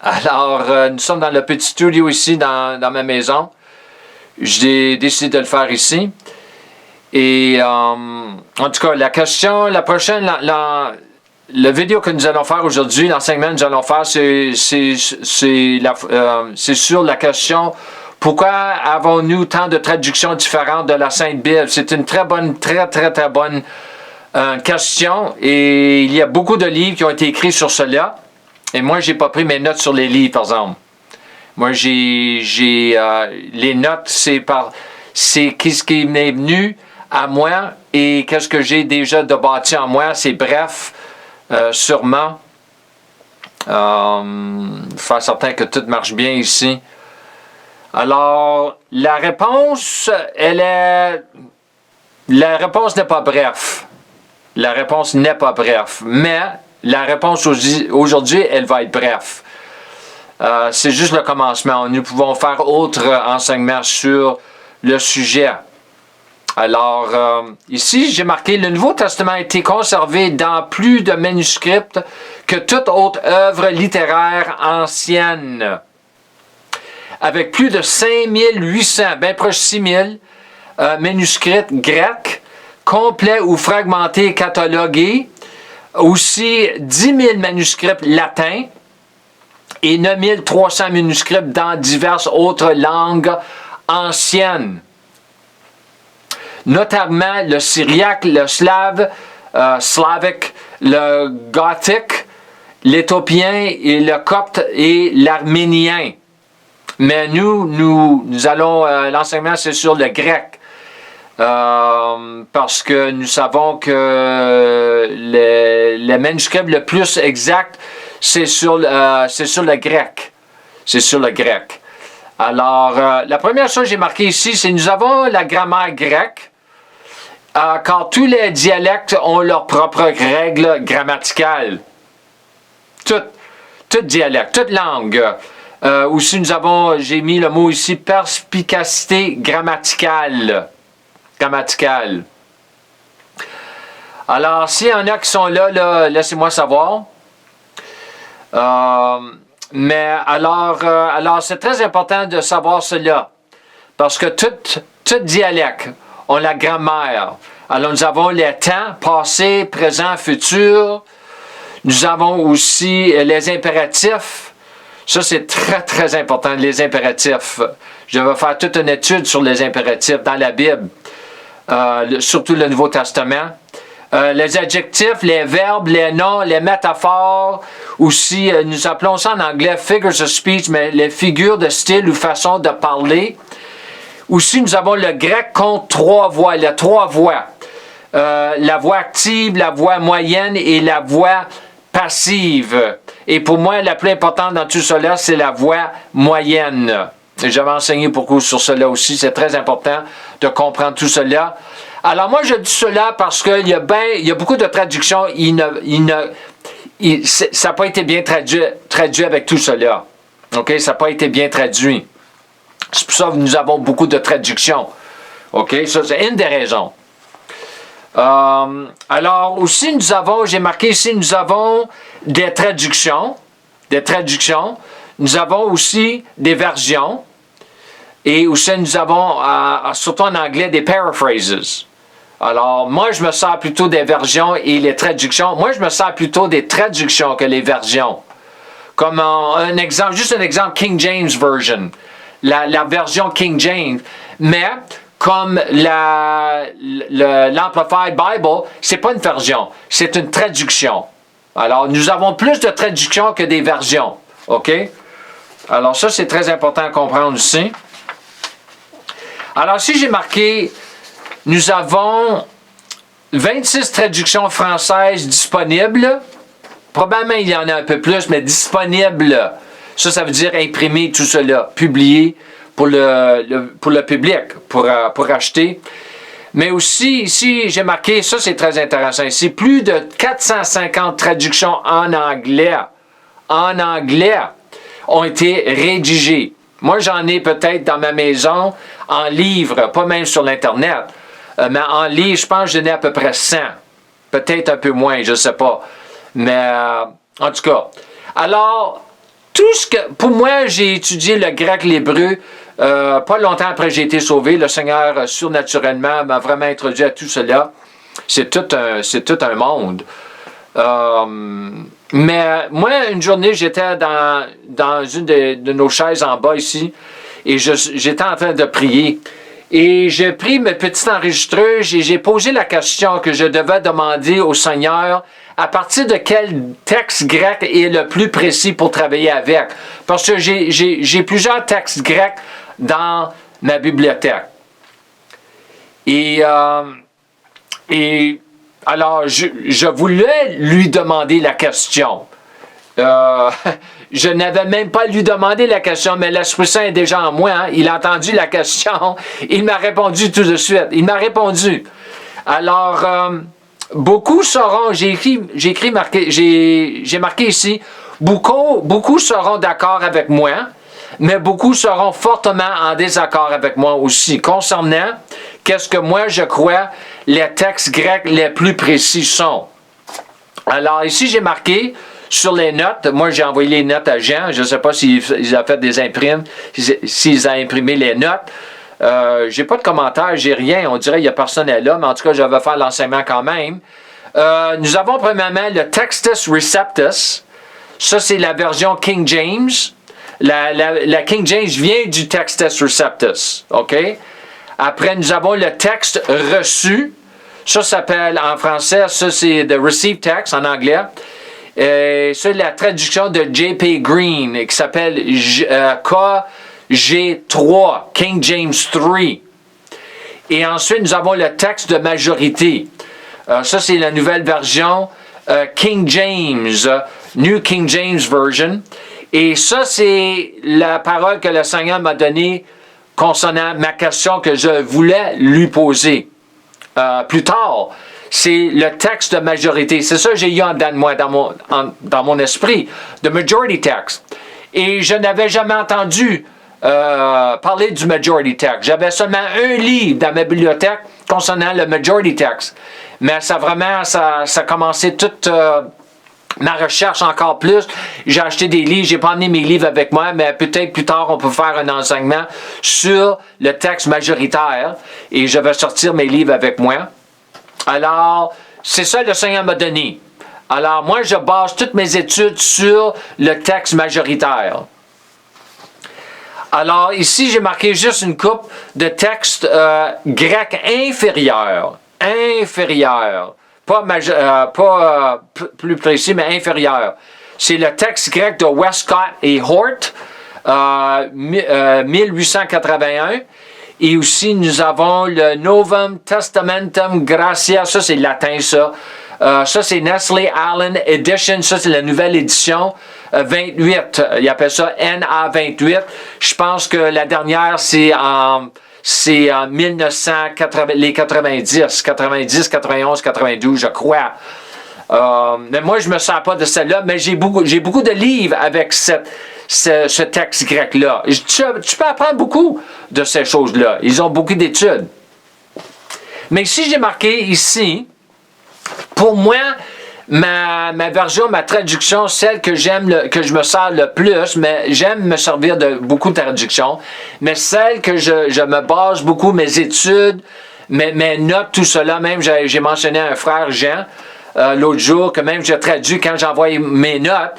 Alors, nous sommes dans le petit studio ici, dans ma maison. J'ai décidé de le faire ici. Et en tout cas, la prochaine, la vidéo que nous allons faire aujourd'hui, l'enseignement que nous allons faire, c'est sur la question pourquoi avons-nous tant de traductions différentes de la Sainte Bible? C'est une très bonne question et il y a beaucoup de livres qui ont été écrits sur cela. Et moi, j'ai pas pris mes notes sur les livres, par exemple. Moi, les notes, c'est qu'est-ce qui m'est venu à moi et qu'est-ce que j'ai déjà de bâti en moi. C'est bref, sûrement. Faire certain que tout marche bien ici. Alors, la réponse n'est pas bref. La réponse n'est pas bref. Mais la réponse aujourd'hui, elle va être bref. C'est juste le commencement. Nous pouvons faire autre enseignement sur le sujet. Alors, ici, j'ai marqué, le Nouveau Testament a été conservé dans plus de manuscrits que toute autre œuvre littéraire ancienne. Avec plus de 5800, bien proche 6000 manuscrits grecs, complets ou fragmentés, catalogués. Aussi 10 000 manuscrits latins et 9300 manuscrits dans diverses autres langues anciennes. Notamment le syriaque, le slave, slavique, le gothique, l'éthiopien et le copte et l'arménien. Mais nous allons, l'enseignement c'est sur le grec. Parce que nous savons que le manuscrit le plus exact, c'est sur le grec. C'est sur le grec. Alors, la première chose que j'ai marquée ici, c'est que nous avons la grammaire grecque, car tous les dialectes ont leurs propres règles grammaticales. Tout dialecte, toute langue. Aussi, j'ai mis le mot ici, perspicacité grammaticale. Alors, s'il y en a qui sont là laissez-moi savoir. Mais alors, c'est très important de savoir cela. Parce que tout dialecte a la grammaire. Alors, nous avons les temps, passé, présent, futur. Nous avons aussi les impératifs. Ça, c'est très, très important, les impératifs. Je vais faire toute une étude sur les impératifs dans la Bible. Surtout le Nouveau Testament. Les adjectifs, les verbes, les noms, les métaphores, aussi, nous appelons ça en anglais figures of speech, mais les figures de style ou façon de parler. Aussi, nous avons le grec compte 3 voix, les 3 voix. La voix active, la voix moyenne et la voix passive. Et pour moi, la plus importante dans tout cela, c'est la voix moyenne. J'avais enseigné beaucoup sur cela aussi. C'est très important de comprendre tout cela. Alors moi, je dis cela parce qu'il y a beaucoup de traductions. Ça n'a pas été bien traduit avec tout cela. OK? Ça n'a pas été bien traduit. C'est pour ça que nous avons beaucoup de traductions. OK? Ça, c'est une des raisons. Alors aussi, j'ai marqué ici, nous avons des traductions. Nous avons aussi des versions. Et aussi, nous avons, surtout en anglais, des paraphrases. Alors, moi, je me sers plutôt des versions et les traductions. Moi, je me sers plutôt des traductions que les versions. Comme un exemple, King James Version. La version King James. Mais, comme l'Amplified Bible, c'est pas une version, c'est une traduction. Alors, nous avons plus de traductions que des versions. OK? Alors, ça, c'est très important à comprendre aussi. Alors, si j'ai marqué, nous avons 26 traductions françaises disponibles. Probablement, il y en a un peu plus, mais disponibles. Ça veut dire imprimer tout cela, publié pour le public, pour acheter. Mais aussi, ici, j'ai marqué, ça c'est très intéressant ici, plus de 450 traductions en anglais ont été rédigées. Moi, j'en ai peut-être dans ma maison en livre, pas même sur l'Internet, mais en livre, je pense que j'en ai à peu près 100. Peut-être un peu moins, je ne sais pas. Mais, en tout cas. Alors, tout ce que... Pour moi, j'ai étudié le grec, l'hébreu, pas longtemps après j'ai été sauvé. Le Seigneur, surnaturellement, m'a vraiment introduit à tout cela. C'est tout un monde. Mais moi, une journée, j'étais dans une de nos chaises en bas ici, et j'étais en train de prier. Et j'ai pris ma petite enregistreuse et j'ai posé la question que je devais demander au Seigneur à partir de quel texte grec est le plus précis pour travailler avec. Parce que j'ai plusieurs textes grecs dans ma bibliothèque. Et alors, je voulais lui demander la question. Je n'avais même pas lui demandé la question, mais l'Esprit Saint est déjà en moi. Hein? Il a entendu la question. Il m'a répondu tout de suite. Il m'a répondu. Alors, beaucoup seront, j'ai marqué ici, beaucoup seront d'accord avec moi, mais beaucoup seront fortement en désaccord avec moi aussi, concernant qu'est-ce que moi je crois les textes grecs les plus précis sont. Alors ici j'ai marqué sur les notes, moi j'ai envoyé les notes à Jean, je ne sais pas s'il a fait des imprimes, s'il a imprimé les notes. J'ai pas de commentaires, j'ai rien, on dirait qu'il n'y a personne là, mais en tout cas je vais faire l'enseignement quand même. Nous avons premièrement le Textus Receptus, ça c'est la version King James. La King James vient du Textus Receptus, OK? Après, nous avons le texte reçu. Ça s'appelle, en français, ça c'est the Received Text en anglais. C'est la traduction de J.P. Green qui s'appelle KG3, King James 3. Et ensuite, nous avons le texte de majorité. Ça, c'est la nouvelle version King James, New King James Version. Et ça, c'est la parole que le Seigneur m'a donnée concernant ma question que je voulais lui poser. Plus tard, c'est le texte de majorité. C'est ça que j'ai eu en dedans de moi, dans mon esprit, the majority text. Et je n'avais jamais entendu parler du majority text. J'avais seulement un livre dans ma bibliothèque concernant le majority text. Mais ça a commencé toute ma recherche encore plus. J'ai acheté des livres, j'ai pas emmené mes livres avec moi, mais peut-être plus tard on peut faire un enseignement sur le texte majoritaire et je vais sortir mes livres avec moi. Alors, c'est ça que le Seigneur m'a donné. Alors, moi, je base toutes mes études sur le texte majoritaire. Alors, ici, j'ai marqué juste une coupe de textes grecs inférieurs. Inférieurs. Pas plus précis, mais inférieur. C'est le texte grec de Westcott et Hort, 1881. Et aussi, nous avons le Novum Testamentum Gratia. Ça, c'est latin, ça. Ça, c'est Nestle Allen Edition. Ça, c'est la nouvelle édition. 28. Ils appellent ça NA28. Je pense que la dernière, c'est en 1980, les 90, 91, 92, je crois. Mais moi, je ne me sers pas de celle-là, mais j'ai beaucoup de livres avec ce texte grec-là. Tu peux apprendre beaucoup de ces choses-là. Ils ont beaucoup d'études. Mais si j'ai marqué ici, pour moi, ma version, ma traduction, celle que que je me sers le plus, mais j'aime me servir de beaucoup de traductions, mais celle que je me base beaucoup, mes études, mes notes, tout cela, même j'ai mentionné à un frère Jean l'autre jour, que même j'ai traduit quand j'envoie mes notes,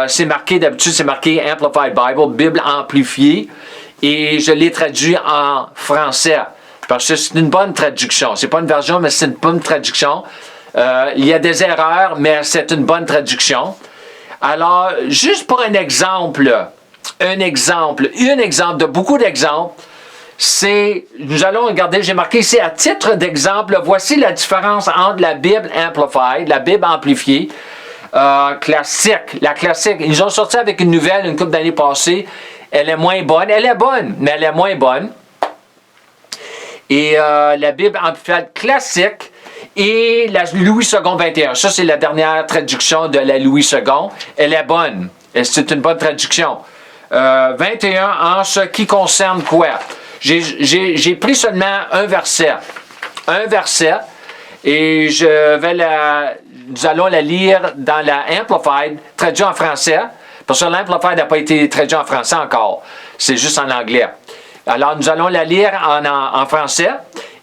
c'est marqué, d'habitude c'est marqué Amplified Bible, Bible amplifiée, et je l'ai traduit en français, parce que c'est une bonne traduction, c'est pas une version, mais c'est une bonne traduction. Il y a des erreurs, mais c'est une bonne traduction. Alors, juste pour un exemple de beaucoup d'exemples, nous allons regarder, j'ai marqué ici à titre d'exemple, voici la différence entre la Bible Amplified, la Bible amplifiée, classique, la classique. Ils ont sorti avec une nouvelle une couple d'années passées, elle est moins bonne, elle est bonne, mais elle est moins bonne. Et la Bible amplifiée classique, et la Louis II 21. Ça, c'est la dernière traduction de la Louis II. Elle est bonne. C'est une bonne traduction. 21 en ce qui concerne quoi? J'ai pris seulement un verset. Un verset. Et nous allons la lire dans la Amplified, traduit en français. Parce que l'Amplified n'a pas été traduit en français encore. C'est juste en anglais. Alors, nous allons la lire en français.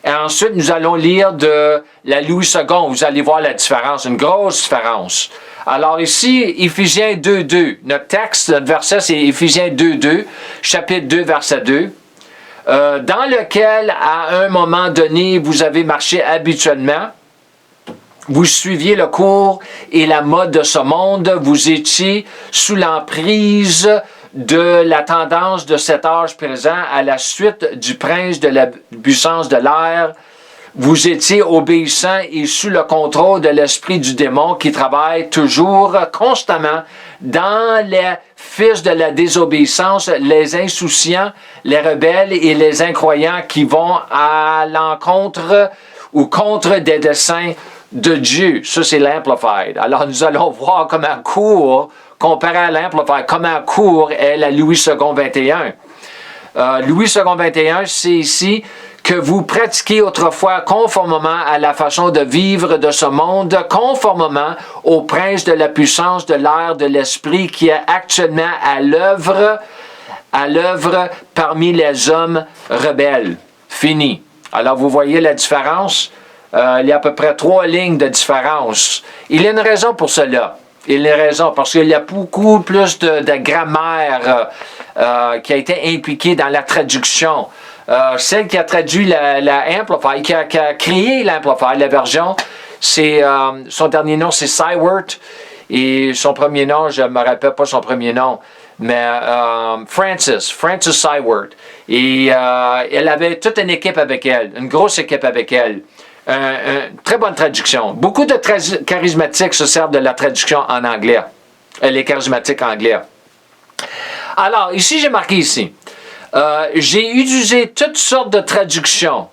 Et ensuite, nous allons lire de la Louis II. Vous allez voir la différence, une grosse différence. Alors ici, Éphésiens 2.2. Notre texte, notre verset, c'est Éphésiens 2.2, chapitre 2, verset 2. Dans lequel, à un moment donné, vous avez marché habituellement. Vous suiviez le cours et la mode de ce monde. Vous étiez sous l'emprise de la tendance de cet âge présent à la suite du prince de la puissance de l'air. Vous étiez obéissants et sous le contrôle de l'esprit du démon qui travaille toujours, constamment, dans les fils de la désobéissance, les insouciants, les rebelles et les incroyants qui vont à l'encontre ou contre des desseins de Dieu. Ça, c'est l'Amplified. Alors, nous allons voir comment court, comparé à l'Amplified, comment court est la Louis II 21. Louis II 21, c'est ici que vous pratiquiez autrefois conformément à la façon de vivre de ce monde, conformément au prince de la puissance de l'air de l'esprit qui est actuellement à l'œuvre parmi les hommes rebelles. Fini. Alors, vous voyez la différence? Il y a à peu près 3 lignes de différence. Il y a une raison pour cela. Il y a une raison, parce qu'il y a beaucoup plus de grammaire qui a été impliquée dans la traduction. Celle qui a traduit la Amplified, qui a créé l'Amplified, la version, c'est son dernier nom, c'est Seiwert, et son premier nom, je ne me rappelle pas son premier nom, mais Francis Seiwert. Et elle avait toute une équipe avec elle, une grosse équipe avec elle. Très bonne traduction. Beaucoup de charismatiques se servent de la traduction en anglais. Les charismatiques anglais. Alors, ici, j'ai marqué ici. J'ai utilisé toutes sortes de traductions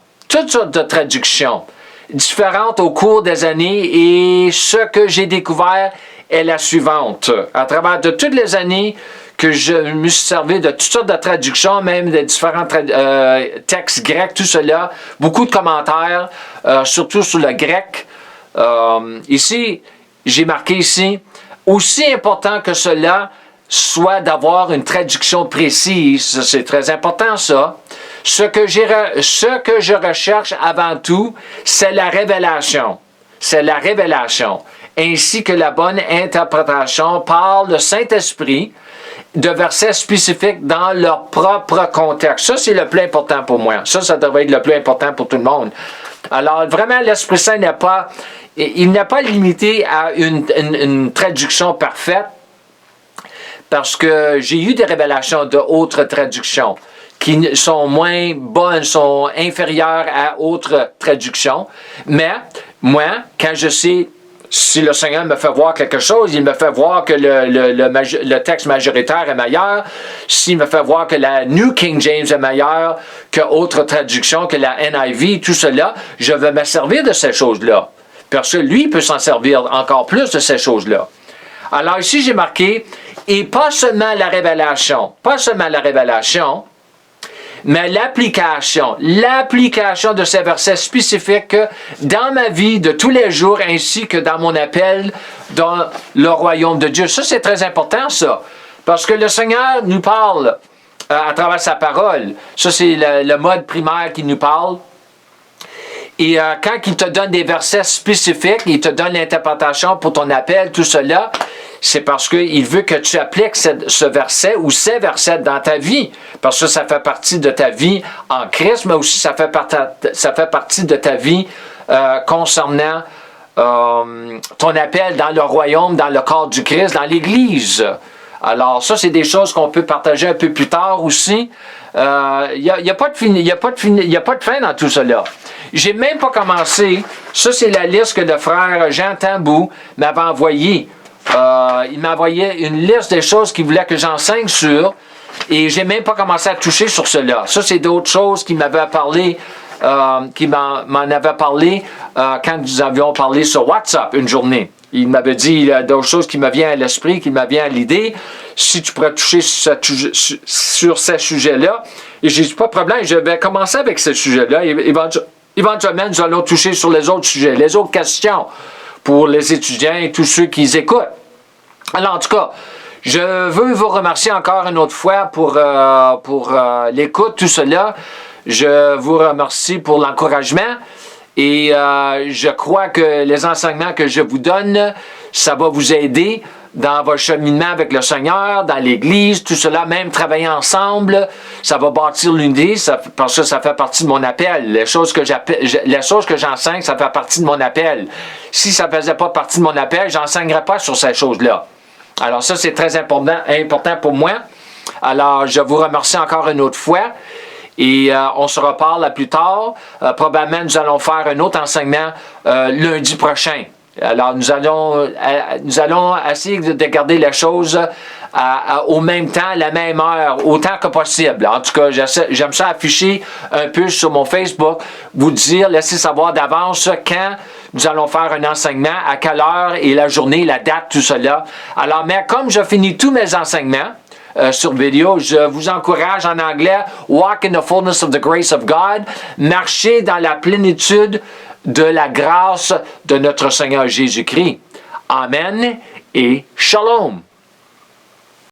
différentes au cours des années et ce que j'ai découvert est la suivante. À travers de toutes les années que je me suis servi de toutes sortes de traductions, même de différents textes grecs, tout cela, beaucoup de commentaires, surtout sur le grec. Ici, j'ai marqué ici, aussi important que cela soit d'avoir une traduction précise, c'est très important ça. Ce que je recherche avant tout, c'est la révélation. C'est la révélation, ainsi que la bonne interprétation par le Saint-Esprit de versets spécifiques dans leur propre contexte. Ça, c'est le plus important pour moi. Ça devrait être le plus important pour tout le monde. Alors, vraiment, l'Esprit Saint n'est pas limité à une traduction parfaite, parce que j'ai eu des révélations d'autres traductions qui sont moins bonnes, sont inférieures à autres traductions. Mais moi, quand je sais, si le Seigneur me fait voir quelque chose, il me fait voir que le texte majoritaire est meilleur. S'il me fait voir que la New King James est meilleure que autre traduction, que la NIV, tout cela, je vais me servir de ces choses-là. Parce que lui peut s'en servir encore plus de ces choses-là. Alors ici, j'ai marqué, et pas seulement la révélation, mais l'application de ces versets spécifiques dans ma vie de tous les jours, ainsi que dans mon appel dans le royaume de Dieu. Ça, c'est très important, ça. Parce que le Seigneur nous parle à travers sa parole. Ça, c'est le mode primaire qui nous parle. Et quand il te donne des versets spécifiques, il te donne l'interprétation pour ton appel, tout cela, c'est parce qu'il veut que tu appliques ce verset ou ces versets dans ta vie. Parce que ça fait partie de ta vie en Christ, mais aussi ça fait partie de ta vie concernant ton appel dans le royaume, dans le corps du Christ, dans l'Église. Alors ça, c'est des choses qu'on peut partager un peu plus tard aussi. Il n'y a pas de fin dans tout cela. J'ai même pas commencé. Ça, c'est la liste que le frère Jean Tambou m'avait envoyée. Il m'a envoyé une liste des choses qu'il voulait que j'enseigne sur. Et j'ai même pas commencé à toucher sur cela. Ça, c'est d'autres choses qu'il m'avait parlé, m'en avait parlé quand nous avions parlé sur WhatsApp une journée. Il m'avait dit, il y a d'autres choses qui me viennent à l'esprit, qui me viennent à l'idée. Si tu pourrais toucher sur ces sujets-là. Et j'ai dit, pas de problème, je vais commencer avec ce sujet-là. Éventuellement, nous allons toucher sur les autres sujets, les autres questions pour les étudiants et tous ceux qui écoutent. Alors, en tout cas, Je veux vous remercier encore une autre fois pour l'écoute, tout cela. Je vous remercie pour l'encouragement et je crois que les enseignements que je vous donne, ça va vous aider dans votre cheminement avec le Seigneur, dans l'Église, tout cela, même travailler ensemble, ça va bâtir l'unité, parce que ça fait partie de mon appel. Les choses que j'enseigne, ça fait partie de mon appel. Si ça ne faisait pas partie de mon appel, je n'enseignerais pas sur ces choses-là. Alors ça, c'est très important pour moi. Alors, je vous remercie encore une autre fois. Et on se reparle à plus tard. Probablement, nous allons faire un autre enseignement lundi prochain. Alors, nous allons essayer de garder les choses au même temps, à la même heure, autant que possible. En tout cas, j'aime ça afficher un peu sur mon Facebook, vous dire, laisser savoir d'avance quand nous allons faire un enseignement, à quelle heure et la journée, la date, tout cela. Alors, mais comme je finis tous mes enseignements, sur vidéo, je vous encourage en anglais, walk in the fullness of the grace of God, marcher dans la plénitude de la grâce de notre Seigneur Jésus-Christ. Amen et shalom.